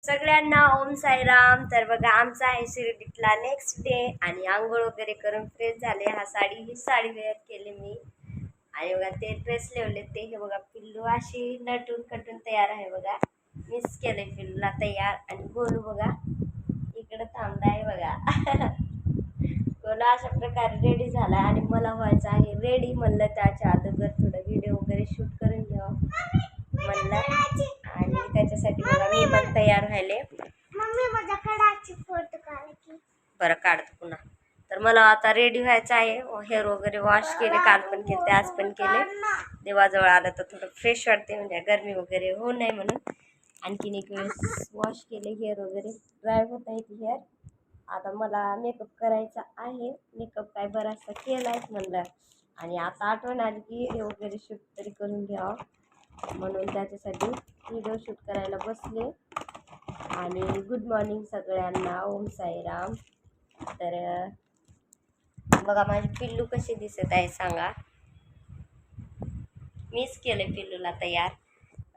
सगळ्यांना ओम साईराम. तर बघा आमचा आहे शिर्डीतला नेक्स्ट डे आणि आंघोळ वगैरे करून फ्रेश झाले. ही साडी वेअर केली मी आणि बघा ते ड्रेस लेवले ते हे बघा पिल्लू अशी नटून कटून तयार आहे बघा. मिस केले पिल्लूला तयार आणि गोलू बघा इकडं थांबला आहे बघा. गोलू अशा प्रकारे रेडी झाला आणि मला व्हायचं आहे रेडी. म्हणलं त्याच्या अगोदर थोडं व्हिडिओ वगैरे शूट करून घ्यावं म्हणलं आणि त्याच्यासाठी बघा मी पण तयार व्हायले. बरं काढतो पुन्हा. तर मला आता रेडी व्हायचं आहे. हेअर वगैरे वॉश केले, काल पण केले आज पण केले. देवाजवळ आलं तर थोडं फ्रेश वाटते म्हणजे गरमी वगैरे होऊ नये म्हणून. आणखीन एक वेळेस वॉश केले, हेअर वगैरे ड्राय होत आहे ती हेअर. आता मला मेकअप करायचा आहे. मेकअप काय बराचसा केलाय म्हणलं आणि आता आठवण आली की व्हिडिओ वगैरे शूट तरी करून घ्यावं म्हणून त्याच्यासाठी व्हिडिओ शूट करायला बसले. आणि गुड मॉर्निंग सगळ्यांना, ओम साईराम. तर बघा माझी पिल्लू कशी दिसत आहे सांगा. मीच केलं पिल्लूला तयार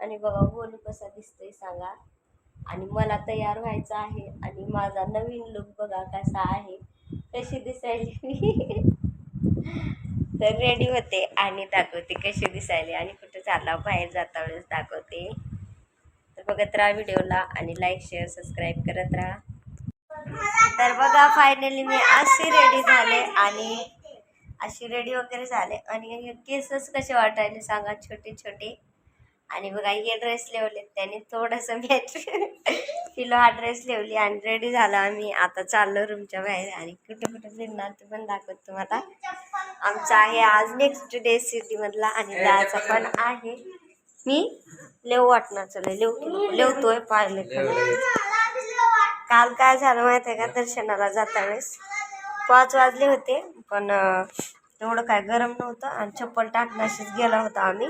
आणि बघा गोलू कसा दिसतोय सांगा. आणि मला तयार व्हायचं आहे आणि माझा नवीन लुक बघा कसा आहे, कशी दिसायली मी. तर रेडी होते आणि दाखवते कशी दिसायली आणि कुठे चालला बाहेर जाता वेळेस दाखवते. तर बघत राहा व्हिडिओला आणि लाईक शेअर सबस्क्राईब करत राहा. तर बघा फायनली मी अशी रेडी झाले आणि अशी रेडी वगैरे झाले आणि केसच कसे वाटायले सांगा, छोटे छोटे. आणि बघा हे ड्रेस लेवले त्याने थोडंसं मॅच पिलो हा ड्रेस लेवली आणि रेडी झाला आम्ही. आता चाललो रूमच्या बाहेर आणि कुठे कुठे फिरणार ते पण दाखवत तुम्हाला. आमचा आहे आज नेक्स्ट डे सिटीमधला आणि जायचं पण आहे. मी लेव वाटणार चले लेवतोय पाहिले. काल काय झालं माहिती आहे का, दर्शनाला जाता वेळेस 5 वाजले होते पण एवढं काय गरम नव्हतं आणि चप्पल टाकण्याशीच गेला होता आम्ही.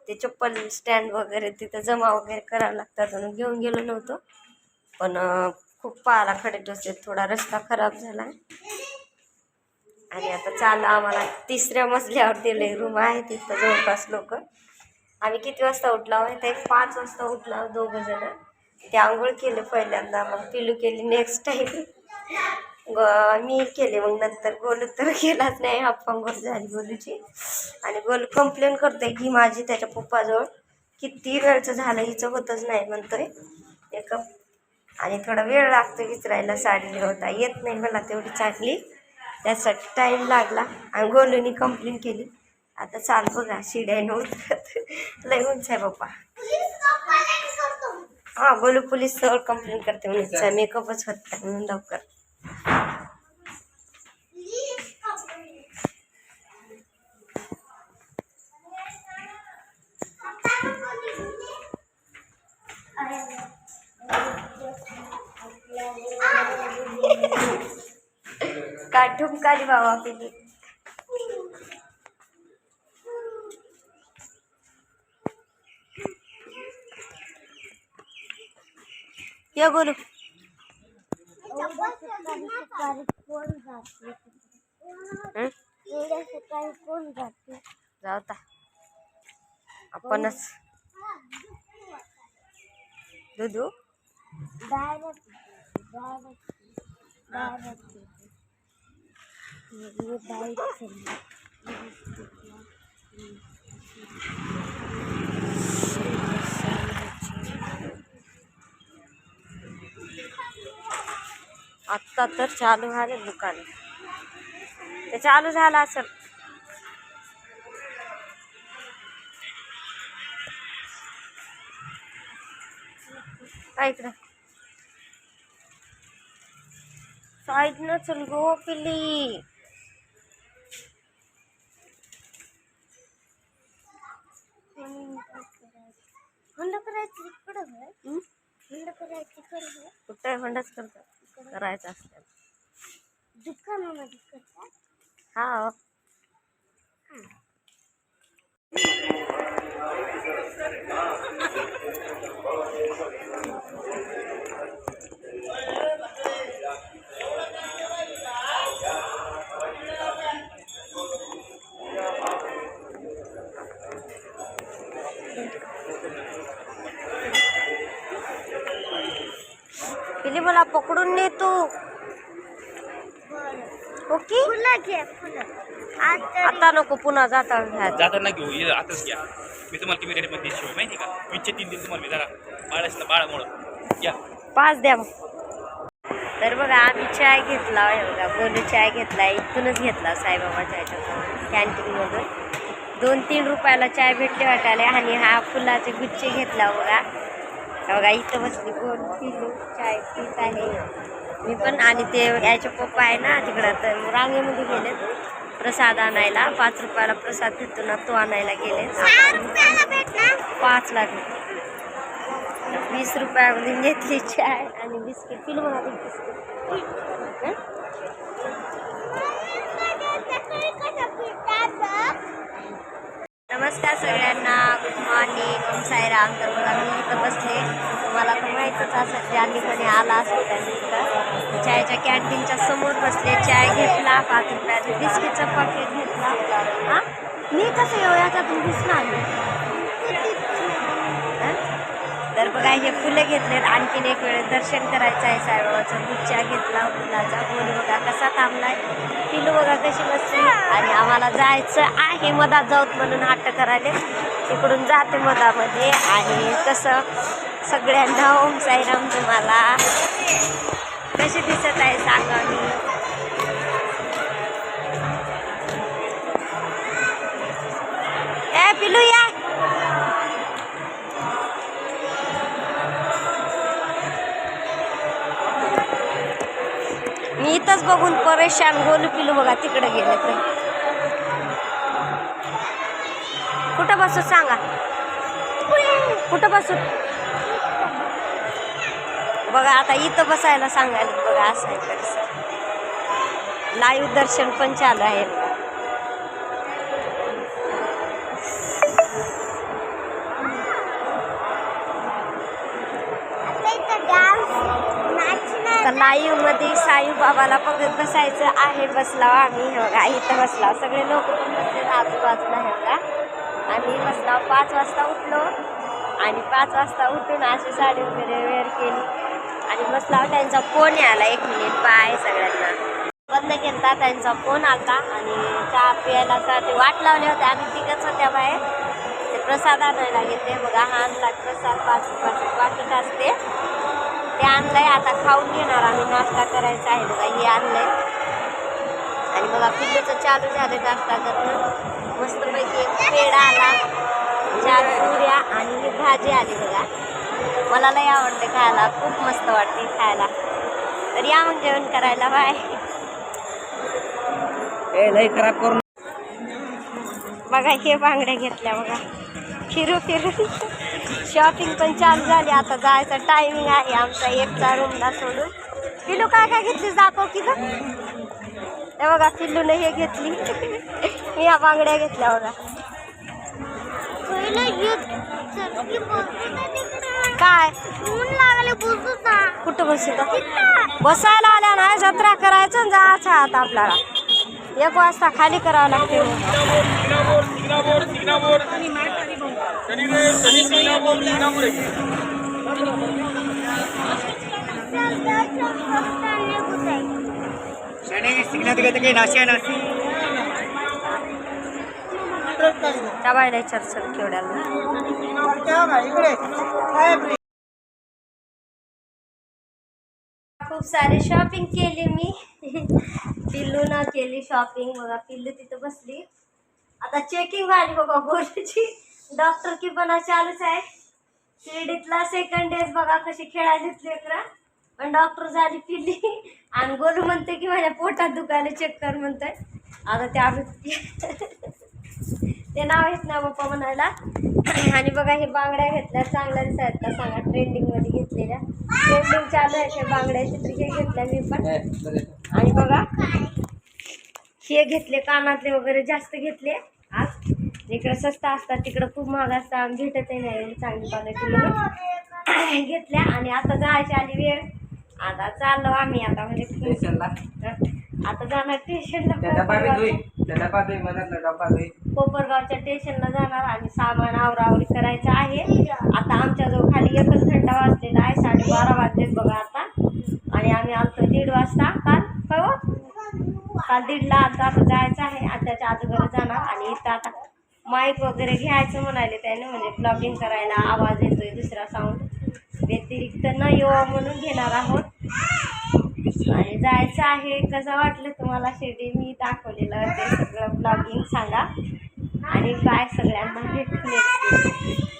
ते चप्पल स्टँड वगैरे तिथं जमा वगैरे करावं लागतात म्हणून घेऊन गेलो नव्हतो. पण खूप पायाला खडे टोचले, थोडा रस्ता खराब झाला आणि आता चाललं आम्हाला 3ऱ्या मजल्यावर दिले रूम आहे तिथं जवळपास लोक. आम्ही किती वाजता उठला माहिती आहे, 5 वाजता उठला दोघं जण. ते आंघोळ केले पहिल्यांदा, मग पिलू केली नेक्स्ट टाईम मी केले, मग नंतर गोलू तर केलाच नाही. हाफ आंघोळ झाली गोलूची आणि गोलू कंप्लेंट करतोय की माझी त्याच्या पप्पाजवळ किती वेळचं झालं हिचं होतच नाही म्हणतोय मेकअप. आणि थोडा वेळ लागतो विचारायला, साडी होता येत नाही मला तेवढी चांगली, त्यासाठी टाईम लागला आणि गोलूनी कंप्लेंट केली. आता चाल बघा शिड्या नव्हतं लय उंच आहे पप्पा. हां गोलू पोलीस जवळ कंप्लेंट करते म्हणून मेकअपच होत नाही म्हणून लवकर. का ठुमकाली बाबा पिली. या बोलू जाता आपणच दुधू आत्ता तर चालू झाले दुकान, ते चालू झालं असेल. ऐक साईड न चल गो पिल्ली. हुंडा करायचं कुठे हुंडाच करतात करायचं असतं दुकानामध्ये करतात. हा पिली मला पकडून ने तू. ओके आता नको, पुन्हा जाताना घेऊ. आताच घ्या. मी तुम्हाला किती रेटमध्ये शिवाय माहिती का? 20 चे 3 दिन तुम्हाला मी जरा बाळामुळं घ्या. 5 द्या मग. तर बघा आम्ही चाय घेतला आहे बघा, गोलू चाय घेतला, इथूनच घेतला साईबाबाच्या ह्याच्यातून कॅन्टीनमधून. 2-3 रुपयाला चाय भेटले वाटायला. आणि हा फुलाचे गुच्छे घेतला बघा. बघा इथं बसली गोल पिलू चाय पीत आहे मी पण. आणि ते याचे पप्पा आहे ना तिकडं, तर रांगेमध्ये गेले प्रसाद आणायला. 5 रुपयाला प्रसाद भेटतो ना, तो आणायला गेले. 5 ला भेटतो. 20 रुपयामध्ये घेतली चाय आणि बिस्किट. पिलू मला बिस्किट. नमस्कार सगळ्यांना, गुड मॉर्निंग, ओम साईराम. तर बघा मी इथं बसले. तुम्हाला तर माहीतच असेल, ज्यांनी कोणी आला असेल त्यांनी इथं चायच्या कॅन्टीनच्या समोर बसले. चाय घेतला, 5 रुपयाचं बिस्किटचं पॅकेट घेतला. हां मी कसं येऊ, याच्यातून दिसणार. तर बघा हे फुलं घेतलेत. आणखीन एक वेळेस दर्शन करायचं आहे साईबाबाचं. गुच्छा घेतला फुलाचा. गोल बघा कसा थांबलाय. पिलू बघा कशी बसली. आणि आम्हाला जायचं आहे, मधात जाऊत म्हणून हट्ट करायले. तिकडून जाते मधामध्ये. आणि कसं सगळ्यांना ओम साईराम. तुम्हाला कशी दिसत आहे सांगा. मी पिलू या. मी इथंच बघून परेशान. गोलू पिलू बघा तिकडे गेले. तर कुठं बसू सांगा, कुठं बसू. बघा आता इथं बसायला सांगायला. बघा असं आहे तसं. लाईव्ह दर्शन पण चालू आहे. लाईव्ह मध्ये साईबाबाला बघत बसायचं आहे. बसला आम्ही हे बघा इथं बसला. सगळे लोक पण बसले आजूबाजूला हे बघा. आम्ही बसला. 5 वाजता उठलो आणि 5 वाजता उठून अशी साडी वगैरे वेअर केली आणि बसला. त्यांचा फोन आला. 1 मिनिट बाय सगळ्यांना. बंद केला त्यांचा फोन आला. आणि चहा प्यायला साठी वाट लावली होती. आम्ही तिघच होत्या बाहेर. ते प्रसाद आणायला घेते बघा. हा आणला प्रसाद. 5 रुपयाचं पाकिट असते ते आणलंय. आता खाऊन घेणार आम्ही. नाश्ता करायचा आहे बघा. हे आणलंय. आणि बघा पिल्लूचं चालू झालं नाश्ता करणं. मस्तपैकी एक पेढा आला, 4 पुऱ्या आणि ही भाजी आली बघा. मला लय आवडते खायला, खूप मस्त वाटते खायला. तर या मग जेवण करायला. बाय. लय खराब करून बघा हे बांगड्या घेतल्या बघा. फिरू शॉपिंग पण चालू झाली. आता जायचा टायमिंग आहे आमचा 1चा रूमला सोडून. पिल्लू काय काय घेतलीस दाखव की गं. हे बघा पिल्लूने हे घेतली. मी ह्या बांगड्या घेतल्या बघा. काय कुठं बसू बसायला आल्या नाही. जत्रा करायचं आणि जायचं आता आपल्याला. 1 वाजता खाली करावं लागते. बायला चर्चा केवढ्याला. खूप सारी शॉपिंग केली मी. पिल्लू न केली शॉपिंग बघा. पिल्लू तिथं बसली. आता चेकिंग झाली बघा गोष्टीची. डॉक्टर की पण चालूच आहे. शिर्डीतला 2nd डेज बघा कशी खेळायला लेकरं. पण डॉक्टर झाली पिल्ली. आणि गोलू म्हणते की माझ्या पोटात दुखायला चेक कर म्हणतोय. आता ते आम्ही ते नाव आहेत ना पप्पा म्हणायला. आणि बघा हे बांगड्या घेतल्या. चांगल्या दिसत का सांगा. ट्रेंडिंगमध्ये घेतलेल्या. ट्रेंडिंग चालू आहे त्या बांगड्याची. तर हे घेतल्या मी पण. आणि बघा हे घेतले. कानातले वगैरे जास्त घेतले. आज इकडे स्वस्त असतात तिकडं खूप महाग असतात. भेटतही नाही चांगली क्वालिटी म्हणून घेतल्या. आणि आता जायची आली वेळ. आता चाललो आम्ही आता म्हणजे स्टेशनला. आता जाणार स्टेशनला. कोपरगावच्या स्टेशनला जाणार. आणि सामान आवरावरी करायचं आहे. आता आमच्याजवळ खाली 1च घंटा वाजलेला आहे. 12:30 वाजलेत बघा आता. काल 1:30ला आता जायचं आहे आणि त्याच्या अगोदर जाणार. आणि इथं आता माईक वगैरे घ्यायचं म्हणाले त्याने, म्हणजे ब्लॉगिंग करायला आवाज येतोय दुसरा साऊंड व्यतिरिक्त न येऊ म्हणून घेणार आहोत. आणि जायचं आहे. कसं वाटलं तुम्हाला शिर्डी मी दाखवलेलं ते सगळं ब्लॉगिंग सांगा. आणि बाय सगळ्यांना भेटू नेक्स्ट.